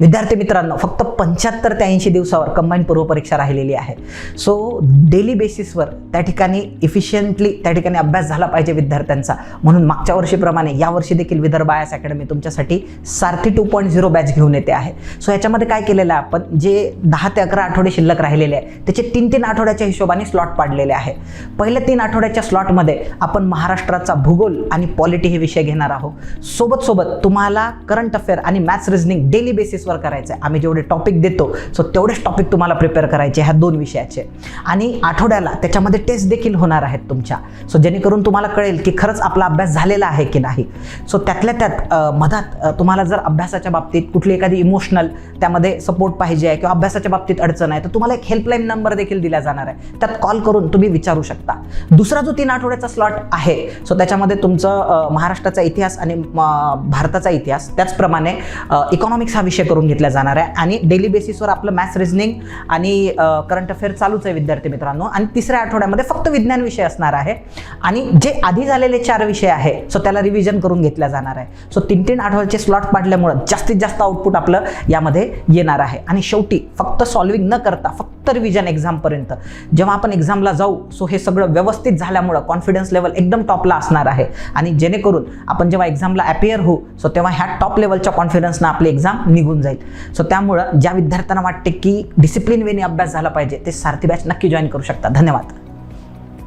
विद्यार्थी मित्रांनो, फक्त 75 ते 80 दिवसावर कंबाईंड पूर्व परीक्षा राहिलेली आहे. सो डेली बेसिसवर त्या ठिकाणी इफिशियंटली त्या ठिकाणी अभ्यास झाला पाहिजे विद्यार्थ्यांचा. म्हणून मागच्या वर्षीप्रमाणे यावर्षी देखील विदर्भ आयएस अकॅडमी तुमच्यासाठी सारथी 2.0 बॅच घेऊन येते आहे. सो याच्यामध्ये काय केलेलं आहे आपण, जे 10 ते 11 आठवडे शिल्लक राहिलेले आहे त्याचे 3-3 आठवड्याच्या हिशोबाने स्लॉट पाडलेले आहे. पहिल्या 3 आठवड्याच्या स्लॉटमध्ये आपण महाराष्ट्राचा भूगोल आणि पॉलिटी हे विषय घेणार आहोत. सोबत तुम्हाला करंट अफेअर आणि मॅथ्स रिझनिंग डेली बेसिस वर करायचं आहे. आम्ही जेवढे टॉपिक देतो सो तेवढेच टॉपिक तुम्हाला प्रिपेअर करायचे ह्या 2 विषयाचे. आणि आठवड्याला त्याच्यामध्ये टेस्ट देखील होणार आहेत तुमच्या. सो जेणेकरून तुम्हाला कळेल की खरंच आपला अभ्यास झालेला आहे की नाही. सो त्यातल्या त्यात मधात तुम्हाला जर अभ्यासाच्या बाबतीत कुठली एखादी इमोशनल त्यामध्ये सपोर्ट पाहिजे आहे किंवा अभ्यासाच्या बाबतीत अडचण आहे तर तुम्हाला एक हेल्पलाईन नंबर देखील दिला जाणार आहे. त्यात कॉल करून तुम्ही विचारू शकता. दुसरा जो 3 आठवड्याचा स्लॉट आहे सो त्याच्यामध्ये तुमचं महाराष्ट्राचा इतिहास आणि भारताचा इतिहास त्याचप्रमाणे इकॉनॉमिक्स हा विषय करून घेतला जाणार आहे. आणि डेली बेसिसवर आपलं मॅथ्स रिझनिंग आणि करंट अफेअर चालूच आहे विद्यार्थी मित्रांनो. आणि तिसऱ्या आठवड्यामध्ये फक्त विज्ञान विषय असणार आहे. आणि जे आधी झालेले 4 विषय आहे सो त्याला रिव्हिजन करून घेतला जाणार आहे. सो 3-3 आठवड्याचे स्लॉट पाडल्यामुळे जास्तीत जास्त आउटपुट आपलं यामध्ये येणार आहे. आणि शेवटी फक्त सॉल्विंग न करता फक्त रिव्हिजन एक्झामपर्यंत जेव्हा आपण एक्झामला जाऊ सो हे सगळं व्यवस्थित झाल्यामुळं कॉन्फिडन्स लेवल एकदम टॉपला असणार आहे. आणि जेणेकरून आपण जेव्हा एक्झामला अपियर होऊ सो तेव्हा ह्या टॉप लेवलच्या कॉन्फिडन्सनं आपली एक्झाम निघून जाईल. सो त्यामुळं ज्या विद्यार्थ्यांना वाटते की डिसिप्लिन वेने अभ्यास झाला पाहिजे ते सारथी बॅच नक्की जॉईन करू शकता. धन्यवाद.